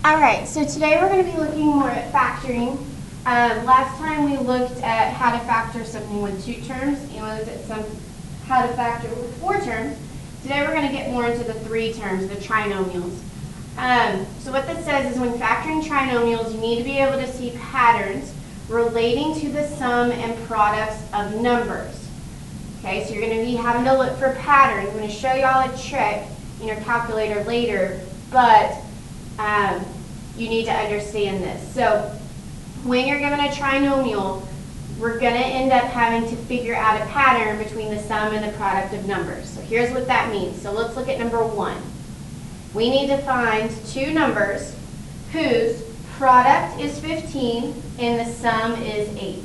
All right, so today we're going to be looking more at factoring. Last time we looked at how to factor something with 2 terms, and we looked at how to factor with 4 terms. Today we're going to get more into the 3 terms, the trinomials. So what this says is when factoring trinomials, you need to be able to see patterns relating to the sum and products of numbers. Okay, so you're going to be having to look for patterns. I'm going to show you all a trick in your calculator later, but you need to understand this. So when you're given a trinomial, we're going to end up having to figure out a pattern between the sum and the product of numbers. So here's what that means. So let's look at number 1. We need to find 2 numbers whose product is 15 and the sum is 8.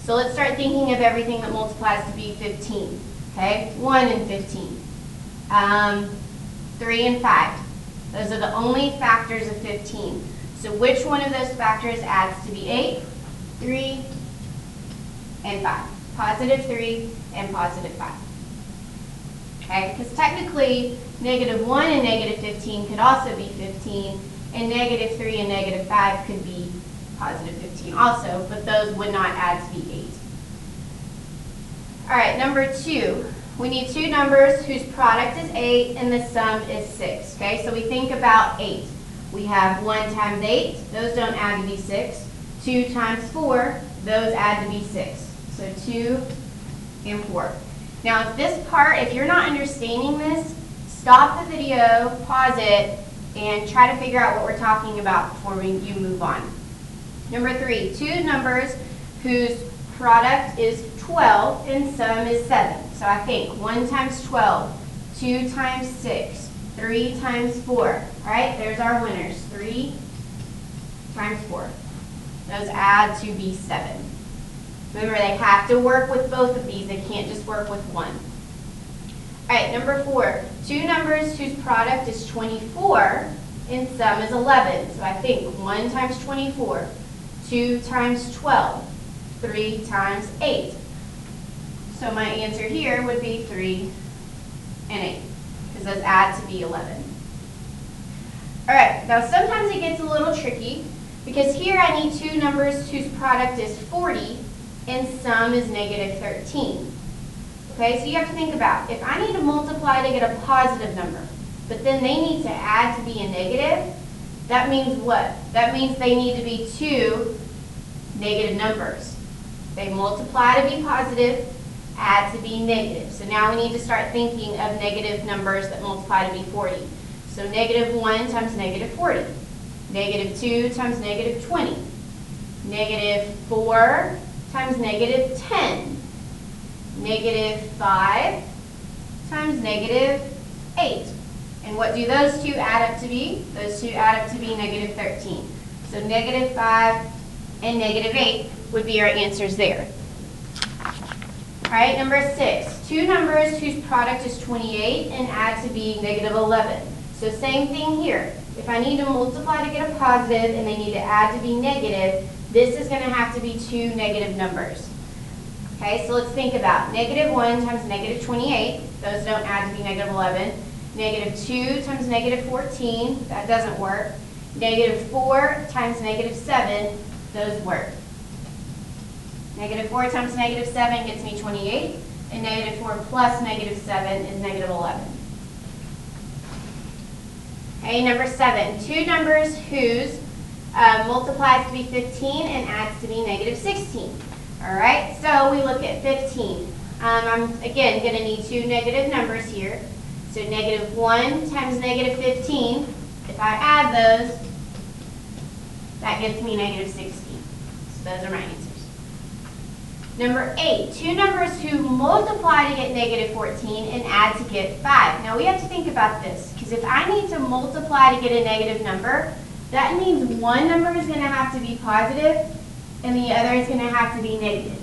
So let's start thinking of everything that multiplies to be 15. Okay, 1 and 15. 3 and 5. Those are the only factors of 15. So which one of those factors adds to be 8? 3 and 5. Positive 3 and positive 5. Okay, because technically negative 1 and negative 15 could also be 15, and negative 3 and negative 5 could be positive 15 also, but those would not add to be 8. All right, number 2. We need 2 numbers whose product is 8 and the sum is 6. Okay, so we think about 8. We have 1 times 8, those don't add to be 6. 2 times 4, those add to be 6. So 2 and 4. Now this part, if you're not understanding this, stop the video, pause it, and try to figure out what we're talking about before you move on. Number 3, 2 numbers whose product is 12 and sum is 7. So I think 1 times 12, 2 times 6, 3 times 4. All right, there's our winners. 3 times 4. Those add to be 7. Remember, they have to work with both of these. They can't just work with one. All right, number 4. 2 numbers whose product is 24 and sum is 11. So I think 1 times 24, 2 times 12, 3 times 8. So my answer here would be 3 and 8, because those add to be 11. All right, now sometimes it gets a little tricky, because here I need 2 numbers whose product is 40 and sum is negative 13. Okay, so you have to think about, if I need to multiply to get a positive number, but then they need to add to be a negative, that means what? That means they need to be 2 negative numbers. They multiply to be positive, add to be negative. So now we need to start thinking of negative numbers that multiply to be 40. So negative 1 times negative 40. Negative 2 times negative 20. Negative 4 times negative 10. Negative 5 times negative 8. And what do those 2 add up to be? Those 2 add up to be negative 13. So negative 5 and negative 8 would be our answers there. All right, number 6. 2 numbers whose product is 28 and add to be negative 11. So same thing here. If I need to multiply to get a positive and they need to add to be negative, this is going to have to be 2 negative numbers. Okay, so let's think about negative 1 times negative 28. Those don't add to be negative 11. Negative 2 times negative 14. That doesn't work. Negative 4 times negative 7. Those work. Negative 4 times negative 7 gets me 28. And negative 4 plus negative 7 is negative 11. Okay, number 7. 2 numbers whose multiplies to be 15 and adds to be negative 16. All right, so we look at 15. I'm, again, going to need 2 negative numbers here. So negative 1 times negative 15, if I add those, that gets me negative 16. So those are my answers. Number 8, 2 numbers who multiply to get negative 14 and add to get 5. Now we have to think about this, because if I need to multiply to get a negative number, that means one number is going to have to be positive and the other is going to have to be negative.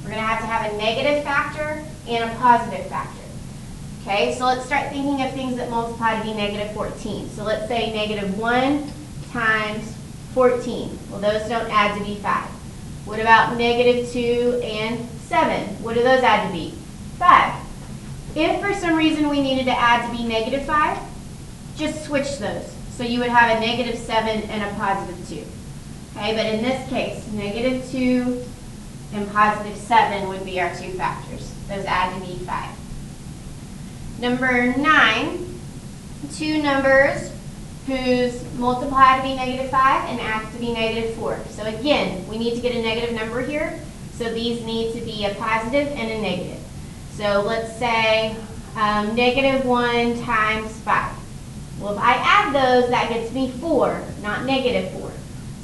We're going to have a negative factor and a positive factor. Okay, so let's start thinking of things that multiply to be negative 14. So let's say negative 1 times 14. Well, those don't add to be 5. What about negative 2 and 7? What do those add to be? 5. If for some reason we needed to add to be negative 5, just switch those. So you would have a -7 and a +2. Okay, but in this case, -2 and +7 would be our two factors. Those add to be 5. Number 9, two numbers whose multiply to be -5 and add to be -4. So again, we need to get a negative number here. So these need to be a positive and a negative. So let's say -1 times 5. Well, if I add those, that gets me 4, not -4.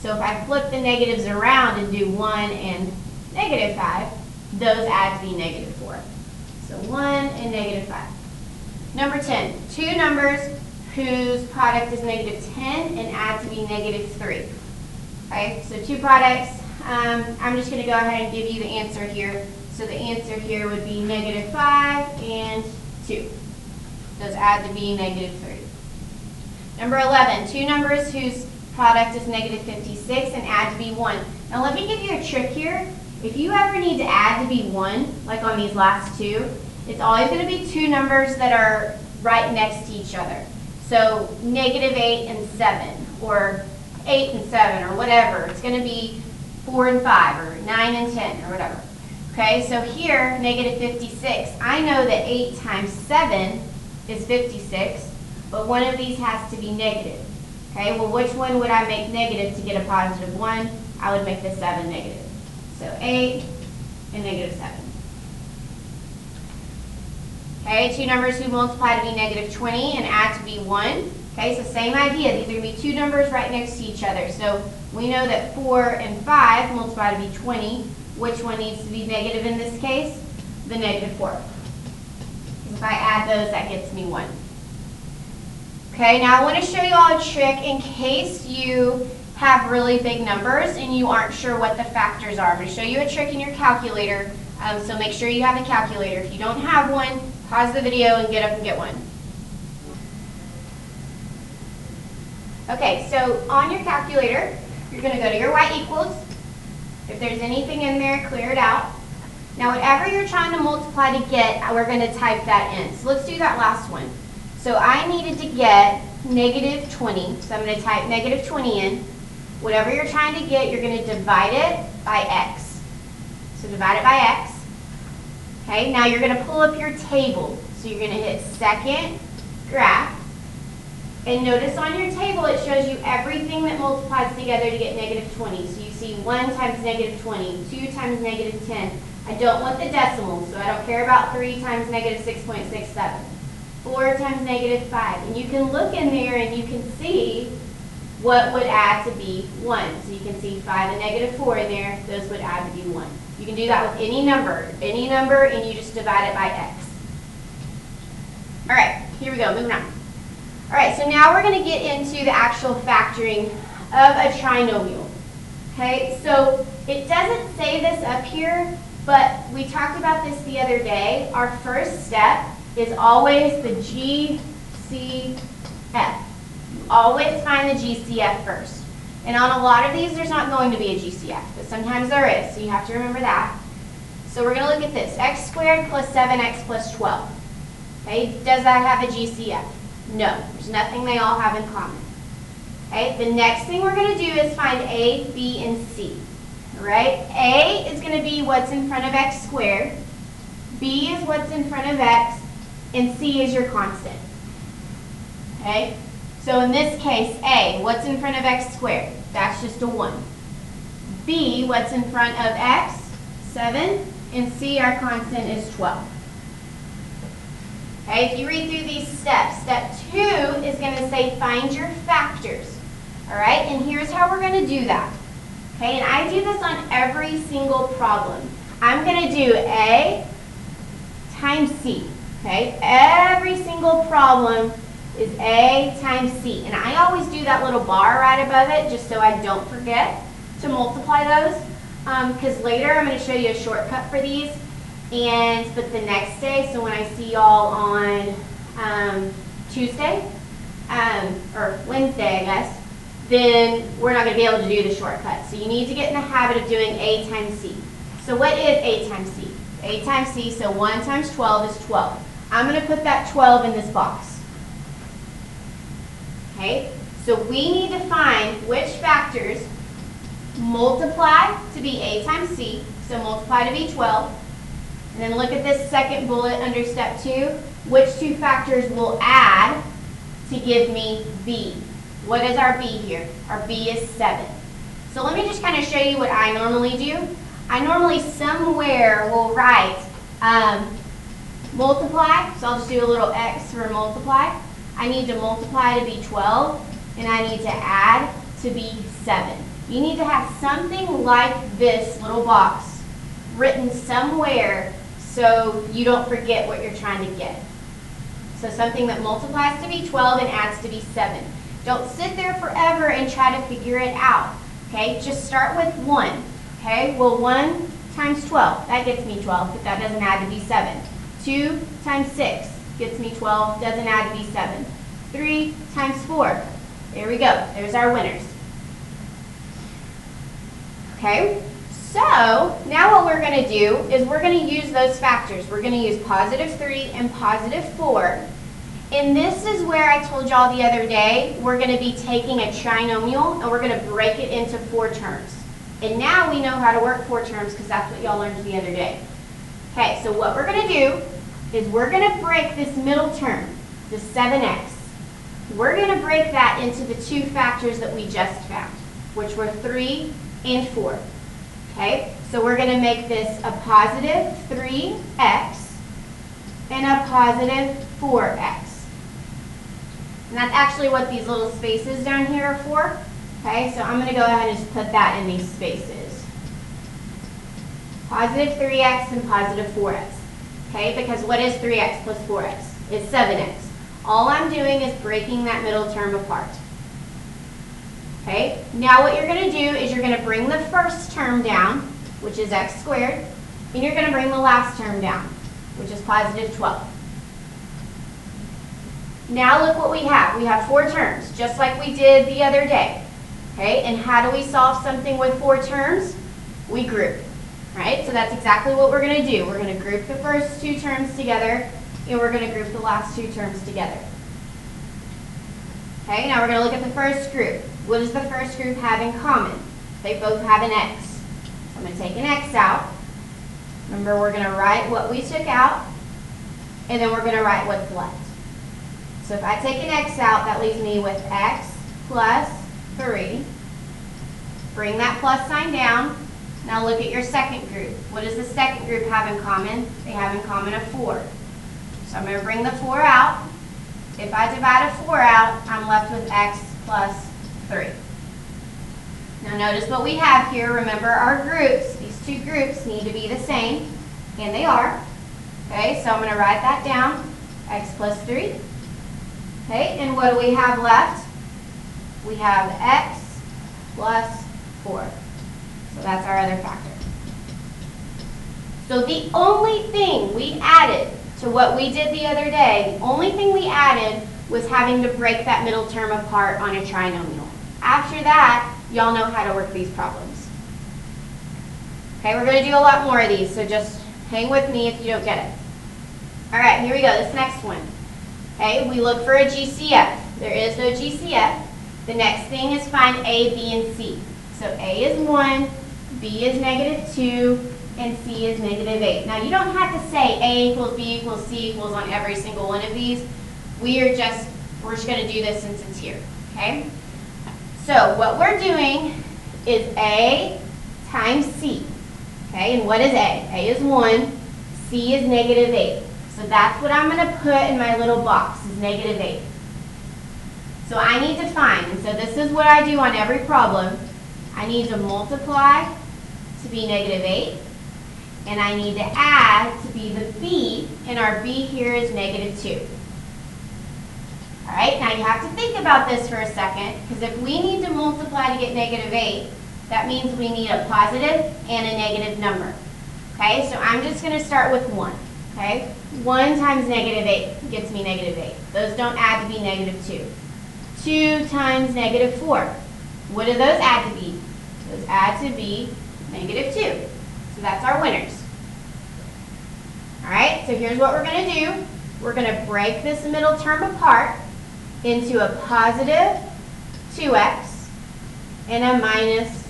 So if I flip the negatives around and do 1 and -5, those add to be -4. So 1 and -5. Number 10, two numbers whose product is -10 and add to be -3. Okay, so two products. I'm just going to go ahead and give you the answer here. So the answer here would be -5 and 2. Those add to be -3. Number 11, two numbers whose product is -56 and add to be 1. Now let me give you a trick here. If you ever need to add to be 1, like on these last two, it's always going to be two numbers that are right next to each other. So -8 and 7, or 8 and 7, or whatever. It's going to be 4 and 5, or 9 and 10, or whatever. Okay, so here, -56, I know that 8 times 7 is 56, but one of these has to be negative. Okay, well, which one would I make negative to get a +1? I would make the 7 negative. So 8 and -7. Okay, two numbers who multiply to be -20 and add to be 1. Okay, so same idea. These are going to be two numbers right next to each other. So we know that 4 and 5 multiply to be 20. Which one needs to be negative in this case? The -4. If I add those, that gets me 1. Okay, now I want to show you all a trick in case you have really big numbers and you aren't sure what the factors are. I'm going to show you a trick in your calculator, so make sure you have a calculator. If you don't have one, pause the video and get up and get one. Okay, so on your calculator, you're going to go to your y equals. If there's anything in there, clear it out. Now whatever you're trying to multiply to get, we're going to type that in. So let's do that last one. So I needed to get -20, so I'm going to type -20 in. Whatever you're trying to get, you're going to divide it by x. So divide it by x. Okay, now you're going to pull up your table. So you're going to hit second graph. And notice on your table it shows you everything that multiplies together to get -20. So you see 1 times -20, 2 times -10. I don't want the decimals, so I don't care about 3 times -6.67. 4 times -5. And you can look in there and you can see what would add to be 1. So you can see 5 and -4 in there. Those would add to be 1. You can do that with any number, and you just divide it by x. All right, here we go, moving on. All right, so now we're going to get into the actual factoring of a trinomial. Okay, so it doesn't say this up here, but we talked about this the other day. Our first step is always the GCF. Always find the GCF first. And on a lot of these, there's not going to be a GCF, but sometimes there is, so you have to remember that. So we're going to look at this. X squared plus 7x plus 12. Okay, does that have a GCF? No, there's nothing they all have in common. Okay, the next thing we're going to do is find A, B, and C. All right, A is going to be what's in front of x squared, B is what's in front of x, and C is your constant. Okay, so in this case, A, what's in front of x squared? That's just a 1. B, what's in front of x? 7, and C, our constant, is 12. Okay, if you read through these steps, step 2 is going to say find your factors. All right, and here's how we're going to do that. Okay, and I do this on every single problem. I'm going to do A times C. Okay, every single problem is A times C. And I always do that little bar right above it just so I don't forget to multiply those. Because later I'm going to show you a shortcut for these. But the next day, so when I see y'all on Tuesday, or Wednesday, I guess, then we're not going to be able to do the shortcut. So you need to get in the habit of doing A times C. So what is A times C? A times C, so 1 times 12 is 12. I'm going to put that 12 in this box. Okay, So we need to find which factors multiply to be A times C, so multiply to be 12. And then look at this second bullet under step 2. Which two factors will add to give me B? What is our B here? Our B is 7. So let me just kind of show you what I normally do. I normally somewhere will write multiply, so I'll just do a little X for multiply. I need to multiply to be 12, and I need to add to be 7. You need to have something like this little box written somewhere so you don't forget what you're trying to get. So something that multiplies to be 12 and adds to be 7. Don't sit there forever and try to figure it out. Okay, just start with 1. Okay, well 1 times 12, that gets me 12, but that doesn't add to be 7. 2 times 6 gets me 12, doesn't add to be 7. 3 times 4, there we go, there's our winners. Okay, so now what we're going to do is we're going to use those factors. We're going to use positive 3 and positive 4. And this is where I told y'all the other day, we're going to be taking a trinomial and we're going to break it into 4 terms. And now we know how to work 4 terms because that's what y'all learned the other day. Okay, so what we're going to do is we're going to break this middle term, the 7x. We're going to break that into the 2 factors that we just found, which were 3 and 4. Okay, so we're going to make this a positive 3x and a positive 4x. And that's actually what these little spaces down here are for. Okay, so I'm going to go ahead and just put that in these spaces. Positive 3x and positive 4x. Okay, because what is 3x plus 4x? It's 7x. All I'm doing is breaking that middle term apart. Okay, now what you're going to do is you're going to bring the first term down, which is x squared, and you're going to bring the last term down, which is positive 12. Now look what we have. We have 4 terms, just like we did the other day. Okay, and how do we solve something with 4 terms? We group, right? So that's exactly what we're going to do. We're going to group the first 2 terms together, and we're going to group the last 2 terms together. Okay, now we're going to look at the first group. What does the first group have in common? They both have an x. So I'm going to take an x out. Remember, we're going to write what we took out, and then we're going to write what's left. So if I take an x out, that leaves me with x plus 3. Bring that plus sign down. Now look at your second group. What does the second group have in common? They have in common a 4. So I'm going to bring the 4 out. If I divide a 4 out, I'm left with x plus 3. Now notice what we have here. Remember our groups. These 2 groups need to be the same, and they are. Okay, so I'm going to write that down, x plus 3. Okay, and what do we have left? We have x plus 4. So that's our other factor. So the only thing we added to what we did the other day, the only thing we added was having to break that middle term apart on a trinomial. After that, y'all know how to work these problems. Okay, we're going to do a lot more of these, so just hang with me if you don't get it. All right, here we go, this next one. Okay, we look for a GCF. There is no GCF. The next thing is find A, B, and C. So A is 1, B is negative 2, and C is negative 8. Now you don't have to say A equals B equals C equals on every single one of these. We're just going to do this since it's here. Okay? So what we're doing is A times C. Okay, and what is A? A is 1, C is negative 8. So that's what I'm going to put in my little box, is negative 8. So I need to find, and so this is what I do on every problem. I need to multiply to be negative 8, and I need to add to be the B, and our B here is negative 2. All right, now you have to think about this for a second, because if we need to multiply to get negative 8, that means we need a positive and a negative number. Okay, so I'm just going to start with 1. Okay, 1 times negative 8 gets me negative 8. Those don't add to be negative 2. 2 times negative 4. What do those add to be? Those add to be negative 2. So that's our winners. All right, so here's what we're going to do. We're going to break this middle term apart into a positive 2x, and a minus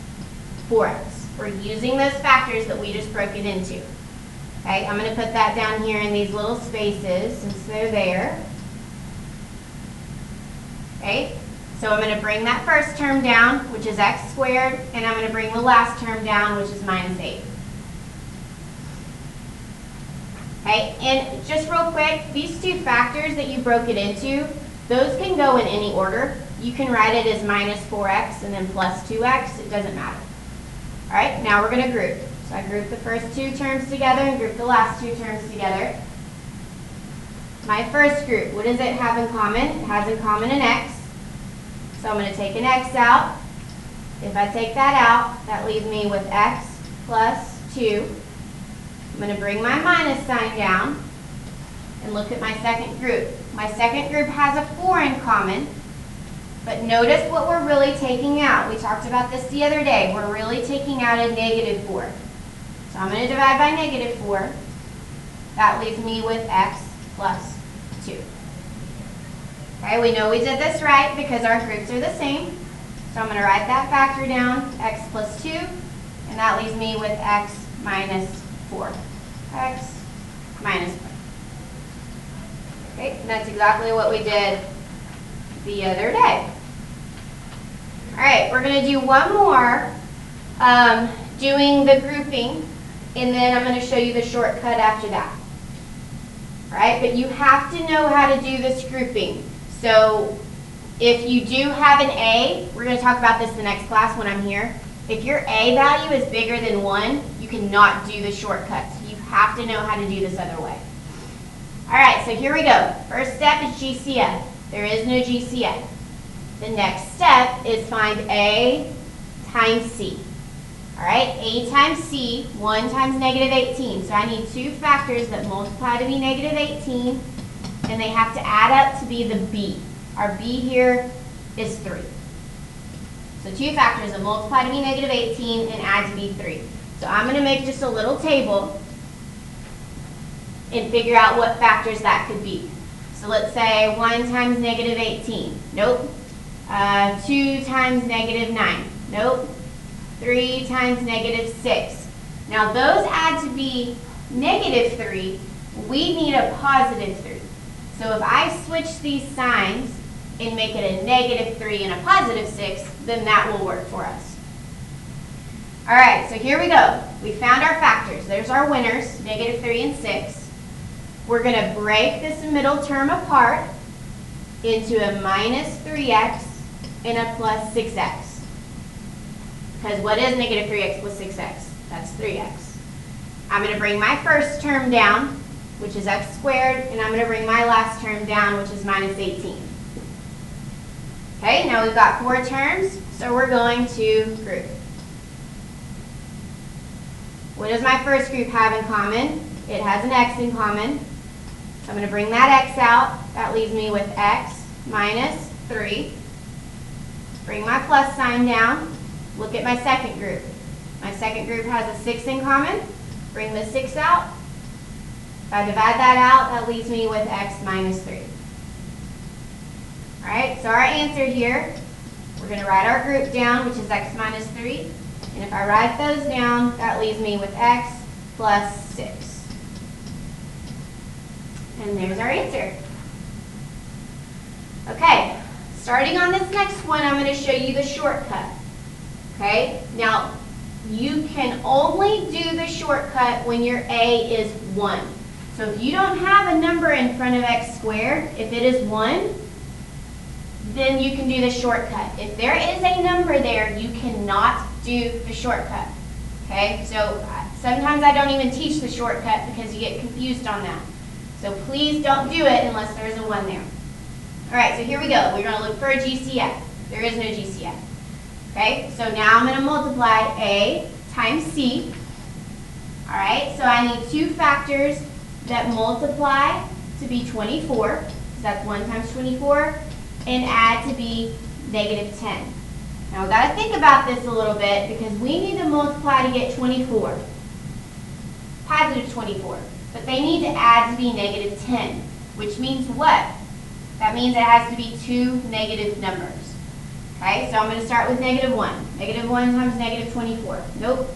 4x. We're using those factors that we just broke it into. Okay, I'm going to put that down here in these little spaces since they're there. Okay, so I'm going to bring that first term down, which is x squared, and I'm going to bring the last term down, which is minus 8. Okay, and just real quick, these two factors that you broke it into, those can go in any order. You can write it as minus 4x and then plus 2x. It doesn't matter. All right, now we're going to group. So I grouped the first two terms together and grouped the last two terms together. My first group, what does it have in common? It has in common an x. So I'm going to take an x out. If I take that out, that leaves me with x plus 2. I'm going to bring my minus sign down and look at my second group. My second group has a 4 in common, but notice what we're really taking out. We talked about this the other day. We're really taking out a negative 4. So I'm going to divide by negative 4. That leaves me with x plus 2. Okay, we know we did this right because our groups are the same. So I'm going to write that factor down, x plus 2, and that leaves me with x minus 4. X minus 4. Okay, and that's exactly what we did the other day. All right, we're going to do one more doing the grouping, and then I'm going to show you the shortcut after that. All right, but you have to know how to do this grouping. So if you do have an A, we're going to talk about this the next class when I'm here. If your A value is bigger than 1, you cannot do the shortcuts. You have to know how to do this other way. All right, so here we go. First step is GCF. There is no GCF. The next step is find A times C. All right, A times C, 1 times negative 18. So I need two factors that multiply to be negative 18, and they have to add up to be the B. Our B here is 3. So two factors that multiply to be negative 18 and add to be 3. So I'm going to make just a little table and figure out what factors that could be. So let's say 1 times negative 18. Nope. 2 times negative 9. Nope. 3 times negative 6. Now those add to be negative 3. We need a positive 3. So if I switch these signs and make it a negative 3 and a positive 6, then that will work for us. All right, so here we go. We found our factors. There's our winners, negative 3 and 6. We're going to break this middle term apart into a minus 3x and a plus 6x. Because what is negative 3x plus 6x? That's 3x. I'm going to bring my first term down, which is x squared, and I'm going to bring my last term down, which is minus 18. Okay, now we've got 4 terms, so we're going to group. What does my first group have in common? It has an x in common. So I'm going to bring that x out. That leaves me with x minus 3. Bring my plus sign down. Look at my second group. My second group has a 6 in common. Bring the 6 out. If I divide that out, that leaves me with x minus 3. All right, so our answer here, we're going to write our group down, which is x minus 3. And if I write those down, that leaves me with x plus 6. And there's our answer. Okay, starting on this next one, I'm going to show you the shortcut. Okay, now you can only do the shortcut when your A is 1. So if you don't have a number in front of x squared, if it is 1, then you can do the shortcut. If there is a number there, you cannot do the shortcut. Okay, so sometimes I don't even teach the shortcut because you get confused on that. So please don't do it unless there's a 1 there. All right, so here we go. We're going to look for a GCF. There is no GCF. Okay, so now I'm going to multiply A times C. All right, so I need two factors that multiply to be 24. So that's 1 times 24, and add to be negative 10. Now we've got to think about this a little bit because we need to multiply to get 24, positive 24. But they need to add to be negative 10, which means what? That means it has to be two negative numbers. Okay, so I'm going to start with -1. -1 times -24. Nope.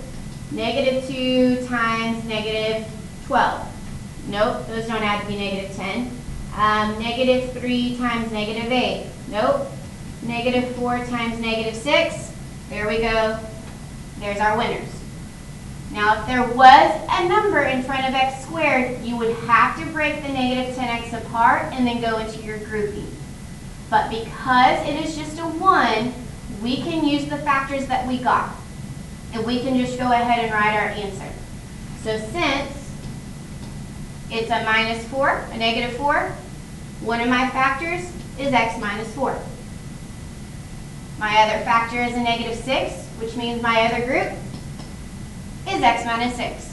-2 times -12. Nope, those don't add to be -10. -3 times -8. Nope. -4 times -6. There we go. There's our winners. Now, if there was a number in front of x squared, you would have to break the -10x apart and then go into your grouping. But because it is just a 1, we can use the factors that we got. And we can just go ahead and write our answer. So since it's a -4, a -4, one of my factors is x minus 4. My other factor is a -6, which means my other group is x minus 6.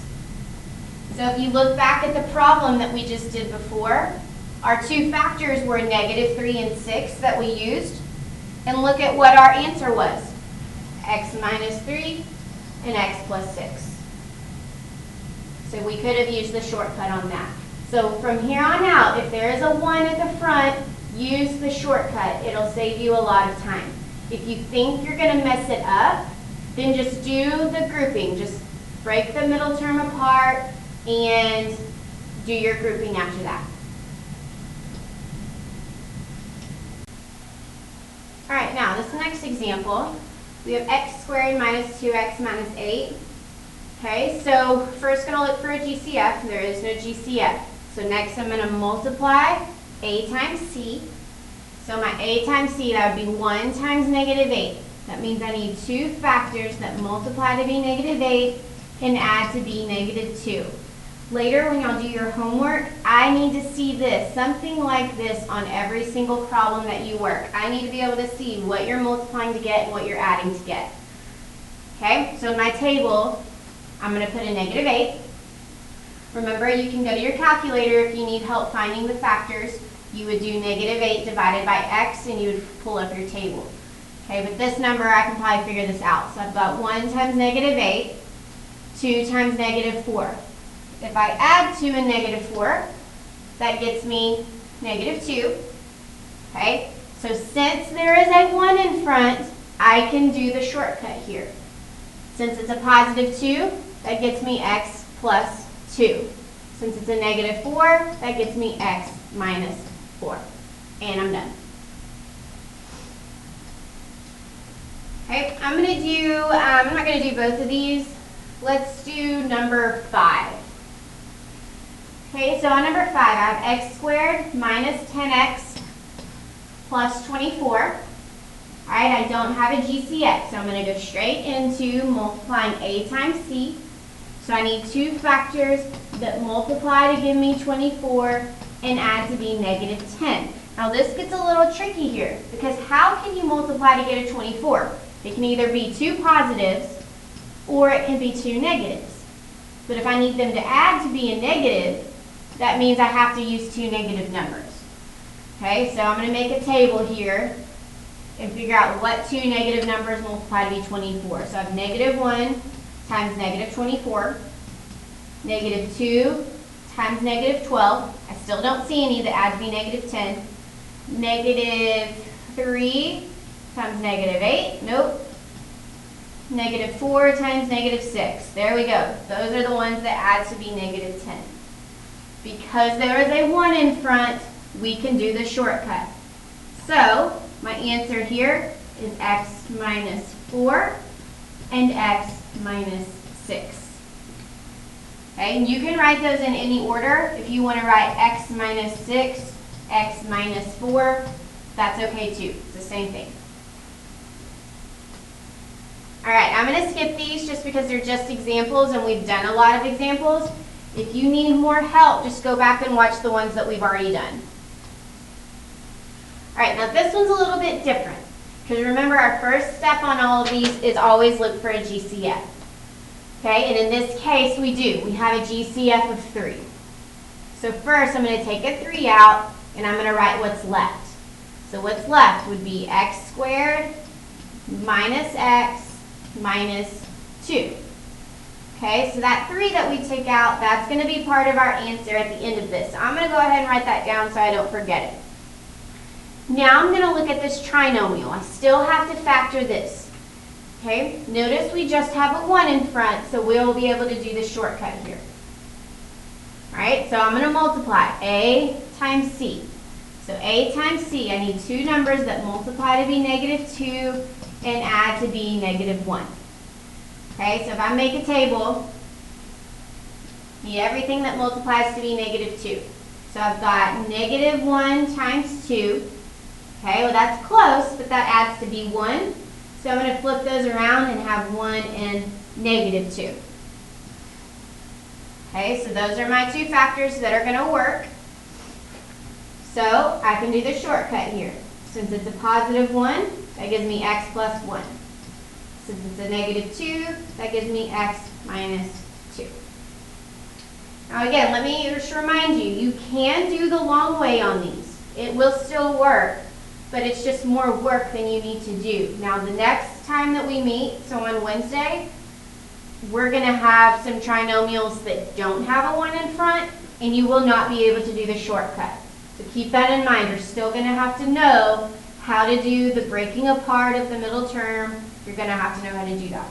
So if you look back at the problem that we just did before, our two factors were -3 and 6 that we used. And look at what our answer was. X minus 3 and x plus 6. So we could have used the shortcut on that. So from here on out, if there is a 1 at the front, use the shortcut. It'll save you a lot of time. If you think you're going to mess it up, then just do the grouping. Just break the middle term apart and do your grouping after that. All right, now this next example, we have x squared minus 2x minus 8. Okay, so first going to look for a GCF. There is no GCF. So next I'm going to multiply a times c. So my a times c, that would be 1 times -8. That means I need two factors that multiply to be -8 and add to be -2. Later, when y'all do your homework, I need to see this, something like this on every single problem that you work. I need to be able to see what you're multiplying to get and what you're adding to get. Okay, so in my table, I'm going to put a -8. Remember, you can go to your calculator if you need help finding the factors. You would do -8 divided by x, and you would pull up your table. Okay, with this number, I can probably figure this out. So I've got 1 times -8, 2 times -4. If I add 2 and -4, that gets me -2. Okay, so since there is a 1 in front, I can do the shortcut here. Since it's a +2, that gets me x plus 2. Since it's a -4, that gets me x minus 4. And I'm done. Okay, I'm not going to do both of these. Let's do number 5. Okay, so on number 5, I have x squared minus 10x plus 24. All right, I don't have a GCF, so I'm going to go straight into multiplying a times c. So I need two factors that multiply to give me 24 and add to be -10. Now this gets a little tricky here, because how can you multiply to get a 24? It can either be two positives or it can be two negatives. But if I need them to add to be a negative, that means I have to use two negative numbers. Okay, so I'm going to make a table here and figure out what two negative numbers multiply to be 24. So I have -1 times -24, -2 times -12. I still don't see any that add to be -10. -3 times -8. Nope. -4 times -6. There we go. Those are the ones that add to be -10. Because there is a 1 in front, we can do the shortcut. So my answer here is x minus 4 and x minus 6. Okay, and you can write those in any order. If you want to write x minus 6, x minus 4, that's okay too. It's the same thing. All right, I'm going to skip these just because they're just examples and we've done a lot of examples. If you need more help, just go back and watch the ones that we've already done. All right, now this one's a little bit different, because remember our first step on all of these is always look for a GCF. Okay, and in this case we do. We have a GCF of 3. So first I'm going to take a 3 out and I'm going to write what's left. So what's left would be x squared minus x minus 2. Okay, so that 3 that we take out, that's going to be part of our answer at the end of this. So I'm going to go ahead and write that down so I don't forget it. Now I'm going to look at this trinomial. I still have to factor this. Okay, notice we just have a 1 in front, so we'll be able to do the shortcut here. All right, so I'm going to multiply A times C. So A times C, I need two numbers that multiply to be -2 and add to be -1. Okay, so if I make a table, I need everything that multiplies to be -2. So I've got -1 times 2. Okay, well that's close, but that adds to be 1. So I'm going to flip those around and have 1 and -2. Okay, so those are my two factors that are going to work. So I can do the shortcut here. Since it's a +1, that gives me x plus 1. Since it's a -2, that gives me x minus 2. Now again, let me just remind you, you can do the long way on these. It will still work, but it's just more work than you need to do. Now the next time that we meet, so on Wednesday, we're going to have some trinomials that don't have a 1 in front, and you will not be able to do the shortcut. So keep that in mind. You're still going to have to know how to do the breaking apart of the middle term. You're going to have to know how to do that.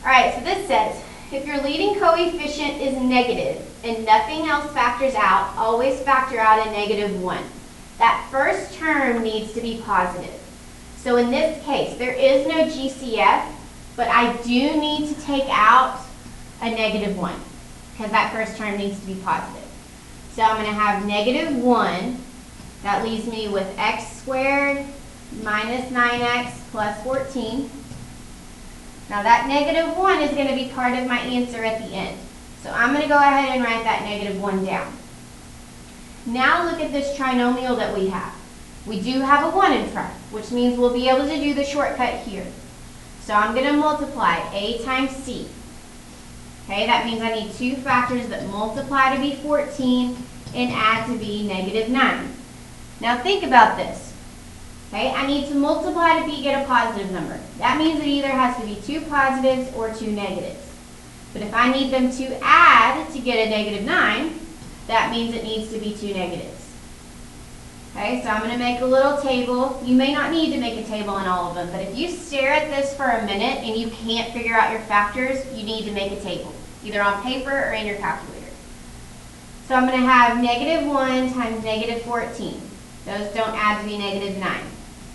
All right, so this says, if your leading coefficient is negative and nothing else factors out, always factor out a -1. That first term needs to be positive. So in this case, there is no GCF, but I do need to take out a -1 because that first term needs to be positive. So I'm going to have -1. That leaves me with x squared minus 9x plus 14. Now that -1 is going to be part of my answer at the end. So I'm going to go ahead and write that -1 down. Now look at this trinomial that we have. We do have a 1 in front, which means we'll be able to do the shortcut here. So I'm going to multiply A times C. Okay, that means I need two factors that multiply to be 14 and add to be -9. Now think about this. Okay, I need to multiply to get a positive number. That means it either has to be two positives or two negatives. But if I need them to add to get a -9, that means it needs to be two negatives. Okay, so I'm going to make a little table. You may not need to make a table on all of them, but if you stare at this for a minute and you can't figure out your factors, you need to make a table, either on paper or in your calculator. So I'm going to have -1 times -14. Those don't add to be -9.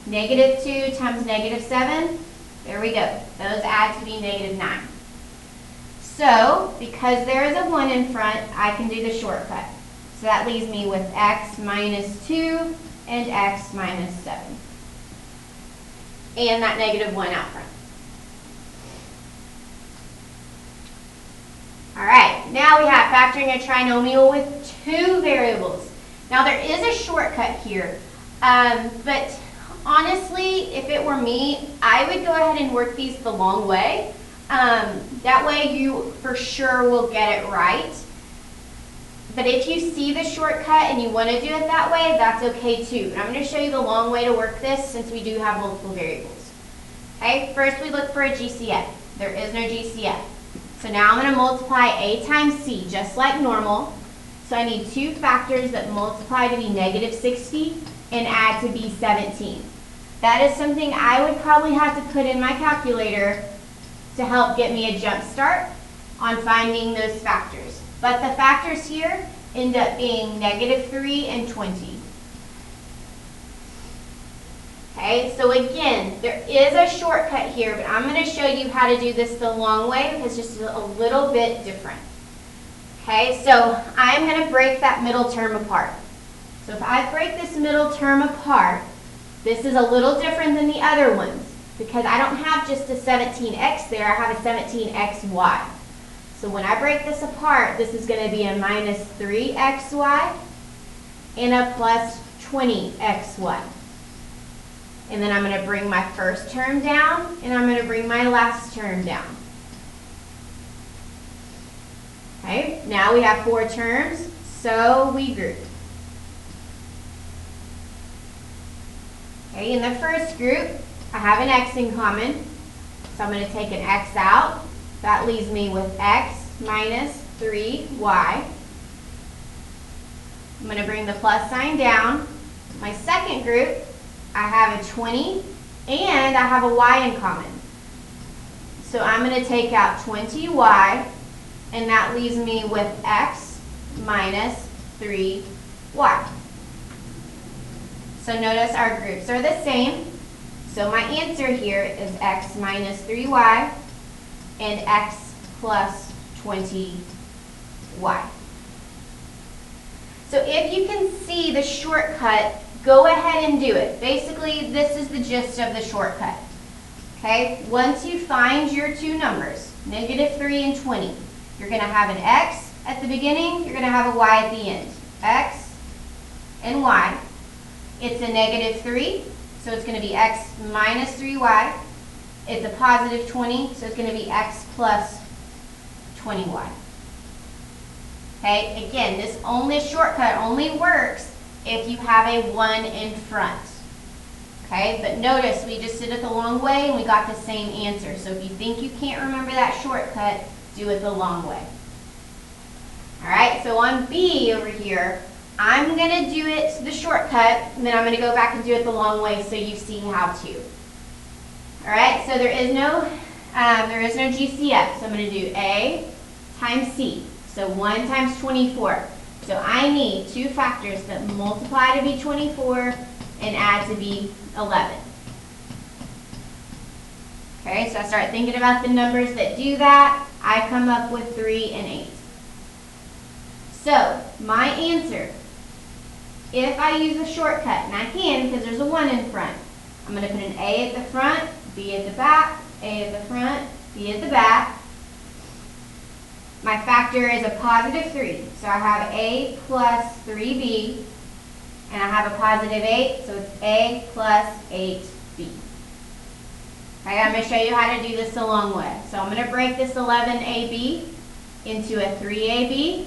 -2 times -7. There we go. Those add to be -9. So, because there is a 1 in front, I can do the shortcut. So that leaves me with x minus 2 and x minus 7. And that -1 out front. All right, now we have factoring a trinomial with two variables. Now there is a shortcut here, but honestly, if it were me, I would go ahead and work these the long way. That way you for sure will get it right. But if you see the shortcut and you want to do it that way, that's okay too. And I'm going to show you the long way to work this since we do have multiple variables. Okay, first we look for a GCF. There is no GCF. So now I'm going to multiply A times C just like normal. So I need two factors that multiply to be -60 and add to be 17. That is something I would probably have to put in my calculator to help get me a jump start on finding those factors. But the factors here end up being -3 and 20. Okay, so again, there is a shortcut here, but I'm going to show you how to do this the long way because it's just a little bit different. Okay, so I'm going to break that middle term apart. So if I break this middle term apart, this is a little different than the other ones because I don't have just a 17x there, I have a 17xy. So when I break this apart, this is going to be a -3xy and a +20xy. And then I'm going to bring my first term down, and I'm going to bring my last term down. Okay, now we have four terms, so we group. Okay, in the first group, I have an x in common, so I'm going to take an x out. That leaves me with x minus 3y. I'm going to bring the plus sign down, My second group, I have a 20 and I have a y in common. So I'm going to take out 20y, and that leaves me with x minus 3y. So notice our groups are the same. So my answer here is x minus 3y and x plus 20y. So if you can see the shortcut, go ahead and do it. Basically, this is the gist of the shortcut. Okay, once you find your two numbers, -3 and 20, you're going to have an x at the beginning, you're going to have a y at the end. X and y. It's a -3, so it's going to be x minus 3y. It's a positive 20, so it's going to be x plus 20y. Okay, again, this shortcut only works if you have a 1 in front. Okay, but notice we just did it the long way and we got the same answer. So if you think you can't remember that shortcut, do it the long way. All right, so on B over here, I'm going to do it the shortcut, and then I'm going to go back and do it the long way so you see how to. All right, so there is no GCF, so I'm going to do A times C. So 1 times 24. So I need two factors that multiply to be 24 and add to be 11. Okay, so I start thinking about the numbers that do that. I come up with 3 and 8. So my answer, if I use a shortcut, and I can because there's a 1 in front, I'm going to put an A at the front, B at the back, A at the front, B at the back. My factor is a positive 3, so I have A plus 3B, and I have a positive 8, so it's A plus 8B. Okay, I'm going to show you how to do this the long way. So I'm going to break this 11AB into a 3AB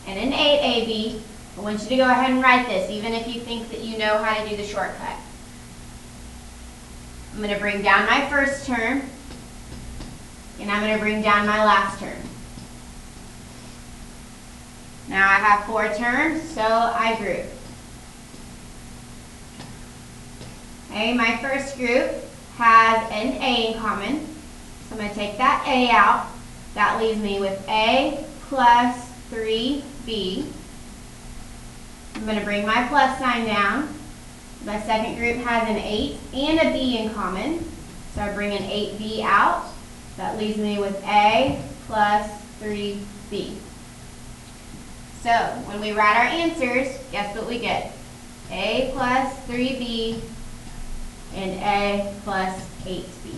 and an 8AB. I want you to go ahead and write this, even if you think that you know how to do the shortcut. I'm going to bring down my first term, and I'm going to bring down my last term. Now I have 4 terms, so I group. Okay, my first group has an A in common. So I'm going to take that A out. That leaves me with A plus 3B. I'm going to bring my plus sign down. My second group has an 8 and a B in common. So I bring an 8B out. That leaves me with A plus 3B. So when we write our answers, guess what we get? A plus 3B and A plus 8B,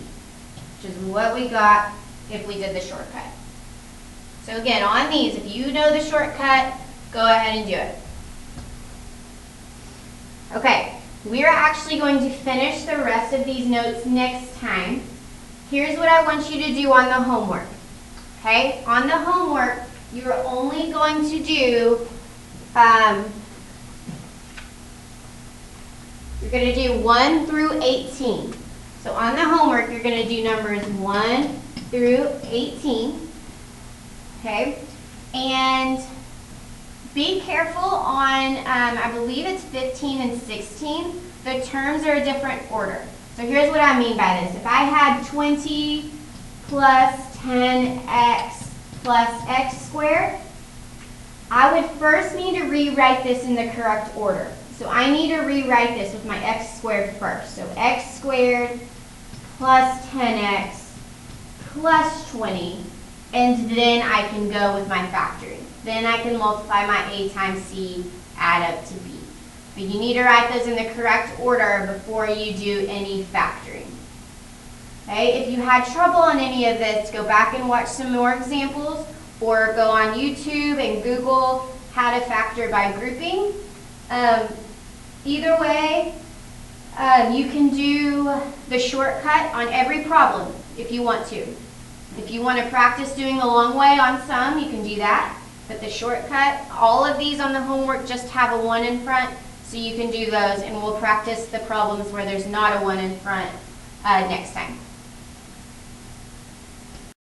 which is what we got if we did the shortcut. So again, on these, if you know the shortcut, go ahead and do it. Okay, we are actually going to finish the rest of these notes next time. Here's what I want you to do on the homework. Okay, on the homework, you're only going to do, you're going to do 1 through 18. So on the homework, you're going to do numbers 1 through 18. Okay, and be careful on, I believe it's 15 and 16. The terms are a different order. So here's what I mean by this. If I had 20 plus 10x plus x squared, I would first need to rewrite this in the correct order. So I need to rewrite this with my x squared first. So x squared plus 10x plus 20, and then I can go with my factoring. Then I can multiply my a times c, add up to b. But you need to write those in the correct order before you do any factoring. Okay, if you had trouble on any of this, go back and watch some more examples, or go on YouTube and Google how to factor by grouping. Either way, you can do the shortcut on every problem if you want to. If you want to practice doing the long way on some, you can do that. But the shortcut, all of these on the homework just have a 1 in front, so you can do those, and we'll practice the problems where there's not a 1 in front next time.